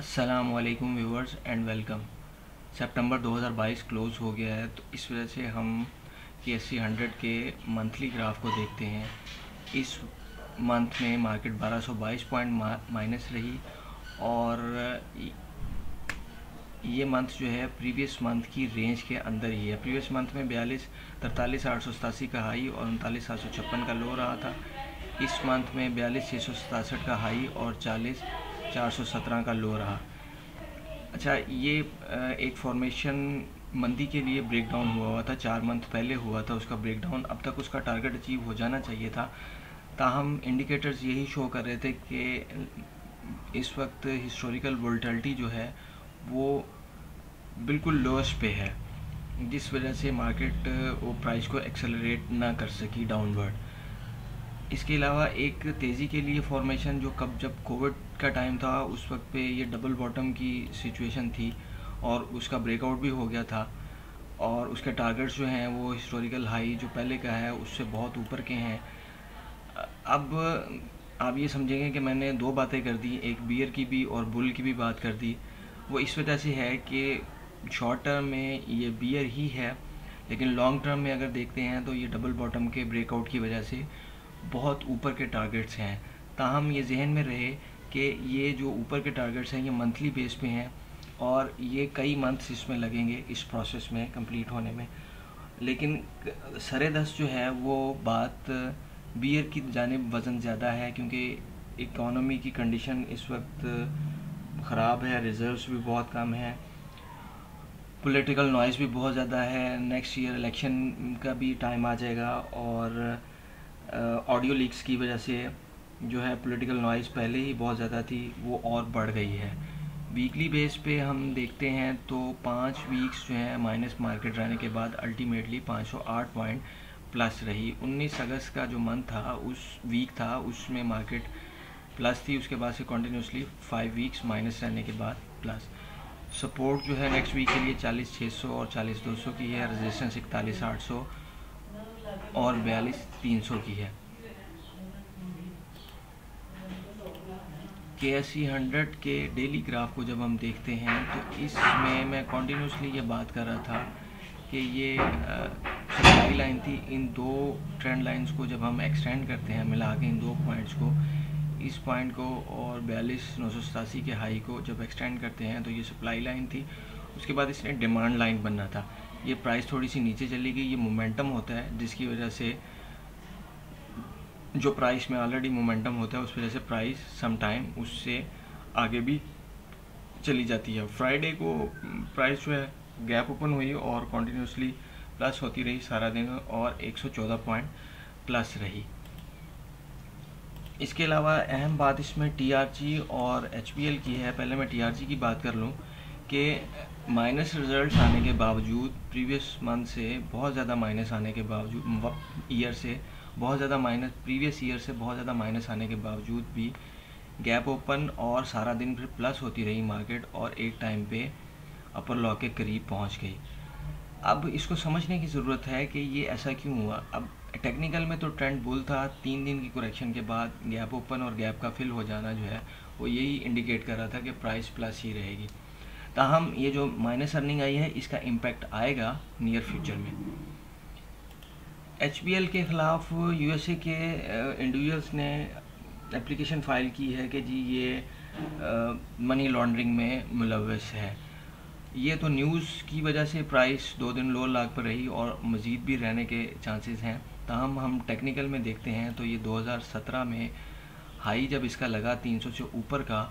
अस्सलामुअलैकुम viewers and welcome. September 2022 close हो गया है, तो इस वजह से हम KSE 100 के मंथली ग्राफ को देखते हैं। इस मंथ में मार्केट 1222 पॉइंट माइनस रही और ये मंथ जो है प्रीवियस मंथ की रेंज के अंदर ही है। प्रीवियस मंथ में 43,887 का हाई और 39,756 का लो रहा था। इस मंथ में 42,667 का हाई और 40,417 का लो रहा। अच्छा, ये एक फॉर्मेशन मंदी के लिए ब्रेकडाउन हुआ था, 4 मंथ पहले हुआ था उसका ब्रेकडाउन। अब तक उसका टारगेट अचीव हो जाना चाहिए था, ताहम इंडिकेटर्स यही शो कर रहे थे कि इस वक्त हिस्टोरिकल वोलेटिलिटी जो है वो बिल्कुल लोएस्ट पे है, जिस वजह से मार्केट वो प्राइस को एक्सेलरेट ना कर सकी डाउनवर्ड। इसके अलावा एक तेज़ी के लिए फॉर्मेशन जो जब कोविड का टाइम था उस वक्त पे ये डबल बॉटम की सिचुएशन थी और उसका ब्रेकआउट भी हो गया था और उसके टारगेट्स जो हैं वो हिस्टोरिकल हाई जो पहले का है उससे बहुत ऊपर के हैं। अब आप ये समझेंगे कि मैंने दो बातें कर दी, एक बियर की भी और बुल की भी बात कर दी। वो इस वजह से है कि शॉर्ट टर्म में ये बियर ही है, लेकिन लॉन्ग टर्म में अगर देखते हैं तो ये डबल बॉटम के ब्रेकआउट की वजह से बहुत ऊपर के टारगेट्स हैं। ताहम ये जहन में रहे कि ये जो ऊपर के टारगेट्स हैं ये मंथली बेस पे हैं और ये कई मंथ्स इसमें लगेंगे इस प्रोसेस में कंप्लीट होने में। लेकिन सरेदस्त जो है वो बात बियर की जानिब वज़न ज़्यादा है, क्योंकि इकोनॉमी की कंडीशन इस वक्त ख़राब है, रिजर्व्स भी बहुत कम है, पॉलिटिकल नॉइज़ भी बहुत ज़्यादा है। नेक्स्ट ईयर इलेक्शन का भी टाइम आ जाएगा और ऑडियो लीक्स की वजह से जो है पॉलिटिकल नॉइज़ पहले ही बहुत ज़्यादा थी, वो और बढ़ गई है। वीकली बेस पे हम देखते हैं तो 5 वीक्स जो है माइनस मार्केट रहने के बाद अल्टीमेटली 508 पॉइंट प्लस रही। 19 अगस्त का जो मंथ था, उस वीक था, उसमें मार्केट प्लस थी। उसके बाद से कंटिन्यूसली 5 वीक्स माइनस रहने के बाद प्लस। सपोर्ट जो है नेक्स्ट वीक के लिए 40,600 और 40,200 की है। रेजिस्टेंस 41,800 और 42,300 की है। KSE 100 के डेली ग्राफ को जब हम देखते हैं तो इसमें मैं कॉन्टीन्यूसली ये बात कर रहा था कि ये सप्लाई लाइन थी। इन दो ट्रेंड लाइंस को जब हम एक्सटेंड करते हैं मिला के, इन दो पॉइंट्स को, इस पॉइंट को और 42,987 के हाई को जब एक्सटेंड करते हैं तो ये सप्लाई लाइन थी। उसके बाद इसने डिमांड लाइन बनना था। ये प्राइस थोड़ी सी नीचे चली गई, ये मोमेंटम होता है जिसकी वजह से जो प्राइस में ऑलरेडी मोमेंटम होता है उस वजह से प्राइस सम टाइम उससे आगे भी चली जाती है। फ्राइडे को प्राइस जो है गैप ओपन हुई और कॉन्टीन्यूसली प्लस होती रही सारा दिन और 114 पॉइंट प्लस रही। इसके अलावा अहम बात इसमें TRG और HPL की है। पहले मैं TRG की बात कर लूँ कि माइनस रिजल्ट्स आने के बावजूद, प्रीवियस मंथ से बहुत ज़्यादा माइनस आने के बावजूद, ईयर से बहुत ज़्यादा माइनस, प्रीवियस ईयर से बहुत ज़्यादा माइनस आने के बावजूद भी गैप ओपन और सारा दिन फिर प्लस होती रही मार्केट और एक टाइम पे अपर लॉ के करीब पहुंच गई। अब इसको समझने की ज़रूरत है कि ये ऐसा क्यों हुआ। अब टेक्निकल में तो ट्रेंड बुल था, 3 दिन की करेक्शन के बाद गैप ओपन और गैप का फिल हो जाना जो है वो यही इंडिकेट कर रहा था कि प्राइस प्लस ही रहेगी। ताहम ये जो माइनस अर्निंग आई है इसका इम्पैक्ट आएगा नियर फ्यूचर में। HBL के ख़िलाफ़ USA के इंडिविजुअल्स ने एप्लीकेशन फ़ाइल की है कि जी ये मनी लॉन्ड्रिंग में मुलव्वस है। ये तो न्यूज़ की वजह से प्राइस 2 दिन लो लाग पर रही और मज़ीद भी रहने के चांसेस हैं। ताहम हम टेक्निकल में देखते हैं तो ये 2017 में हाई जब इसका लगा 300 से ऊपर का,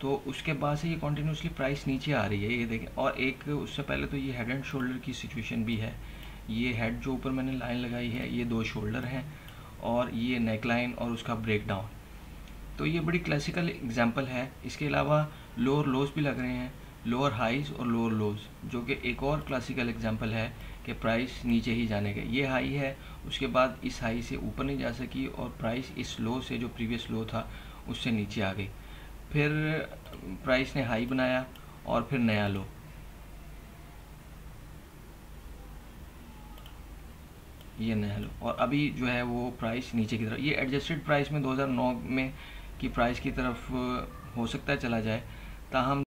तो उसके बाद से ये कॉन्टीन्यूसली प्राइस नीचे आ रही है, ये देखें। और एक उससे पहले तो ये हेड एंड शोल्डर की सिचुएशन भी है। ये हेड जो ऊपर मैंने लाइन लगाई है, ये 2 शोल्डर हैं और ये नेक लाइन और उसका ब्रेक डाउन। तो ये बड़ी क्लासिकल एग्जांपल है। इसके अलावा लोअर लोज भी लग रहे हैं, लोअर हाइज और लोअर लोज, जो कि एक और क्लासिकल एग्जांपल है कि प्राइस नीचे ही जाने का। ये हाई है, उसके बाद इस हाई से ऊपर नहीं जा सकी और प्राइस इस लो से, जो प्रीवियस लो था, उससे नीचे आ गई। फिर प्राइस ने हाई बनाया और फिर नया लो। ये नया लो और अभी जो है वो प्राइस नीचे की तरफ, ये एडजस्टेड प्राइस में 2009 में की प्राइस की तरफ हो सकता है चला जाए। ताहम